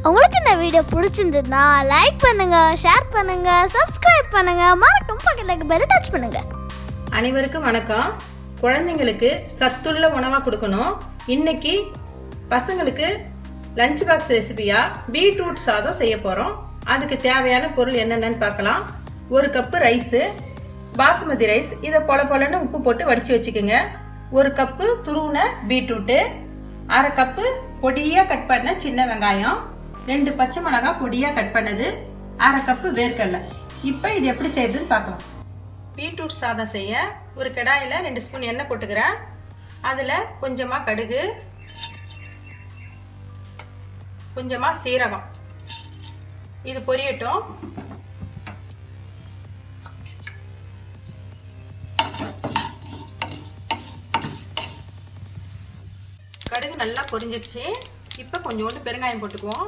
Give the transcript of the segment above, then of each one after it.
உங்களுக்கு இந்த வீடியோ பிடிச்சிருந்ததுன்னா லைக் பண்ணுங்க, ஷேர் பண்ணுங்க, சப்ஸ்கிரைப் பண்ணுங்க, மறக்காம பக்கத்துல பெல் டச் பண்ணுங்க. அனைவருக்கும் வணக்கம். குழந்தைங்களுக்கு சத்துள்ள உணவா கொடுக்கணும். இன்னைக்கு பசங்களுக்கு லஞ்ச் பாக்ஸ் ரெசிபியா பீட்ரூட் சாதம் செய்ய போறோம். அதுக்கு தேவையான பொருள் என்னென்னு பார்க்கலாம். 1 கப்பு ரைஸ், பாசுமதி ரைஸ். இதை பொலன்னு உப்பு போட்டு வடிச்சு வச்சுக்கோங்க. 1 கப்பு துருவின பீட்ரூட்டு, 1/2 கப்பு பொடியா கட் பண்ண சின்ன வெங்காயம், 2 பச்சை மிளகாய் பொடியா கட் பண்ணது, 1/2 கப்பு வேர்க்கடலை. இப்போ இது எப்படி செய்யறதுன்னு பார்க்கலாம். பீட்ரூட் சாதம் செய்ய ஒரு கடாயில 2 ஸ்பூன் எண்ணெய் போட்டுக்கிறேன். அதுல கொஞ்சமா கடுகு, கொஞ்சமா சீரகம். இது பொரியட்டும். கடுகு நல்லா பொரிஞ்சிடுச்சு. இப்போ கொஞ்சோண்டு பெருங்காயம் போட்டுக்குவோம்.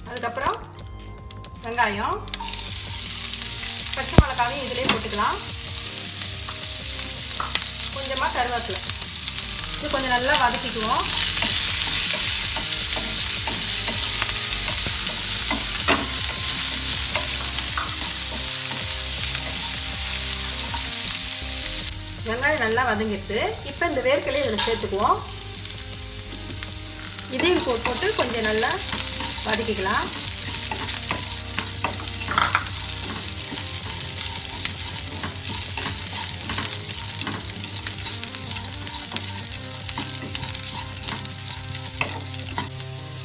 அதுக்கப்புறம் வெங்காயம், பச்சை மிளகாயும் இதிலே போட்டுக்கலாம். கொஞ்சமாக கருவேப்பிலை. இது கொஞ்சம் நல்லா வதக்கிக்குவோம். வெங்காயம் நல்லா வதங்கிட்டு இப்போ இந்த வேர்க்கடலையை இதில் சேர்த்துக்குவோம். இதையும் போட்டு கொஞ்சம் நல்லா வதக்கிக்கலாம்.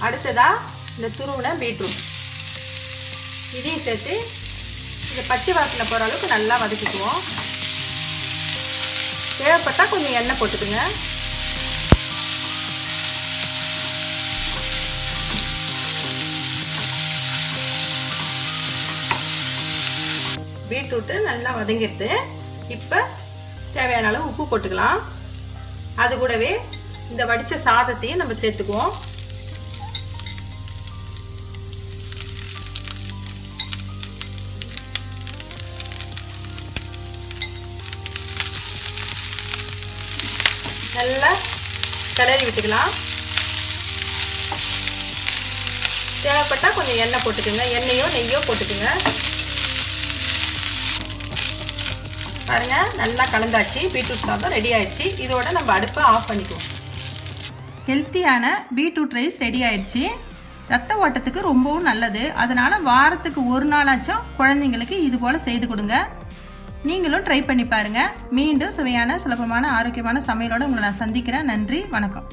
அடுத்ததா இந்த துருவின பீட்ரூட் இதையும் சேர்த்து இந்த பச்சை வாசனை போகிற அளவுக்கு நல்லா வதக்கிக்குவோம். தேவைப்பட்டா கொஞ்சம் எண்ணெய் போட்டுக்குங்க. பீட்ரூட்டு நல்லா வதங்கிடுது. இப்போ தேவையான அளவு உப்பு போட்டுக்கலாம். அது கூடவே இந்த வடிச்ச சாதத்தையும் நம்ம சேர்த்துக்குவோம். நல்லா கிளறி விட்டுக்கலாம். தேவைப்பட்டா கொஞ்சம் எண்ணெய் போட்டுக்குங்க. எண்ணெயோ நெய்யோ போட்டுக்குங்க. பாருங்க, நல்லா கலந்தாச்சு. பீட்ரூட் சாதம் ரெடி ஆயிடுச்சு. இதோட நம்ம அடுப்பை ஆஃப் பண்ணிக்குவோம். ஹெல்த்தியான பீட்ரூட் ரைஸ் ரெடி ஆயிடுச்சு. ரத்த ஓட்டத்துக்கு ரொம்பவும் நல்லது. அதனால வாரத்துக்கு 1 நாளாச்சும் குழந்தைங்களுக்கு இது போல செய்து கொடுங்க. நீங்களும் ட்ரை பண்ணி பாருங்க. மீண்டும் சுவையான, சுலபமான, ஆரோக்கியமான சமையலோட உங்களை நான் சந்திக்கிறேன். நன்றி, வணக்கம்.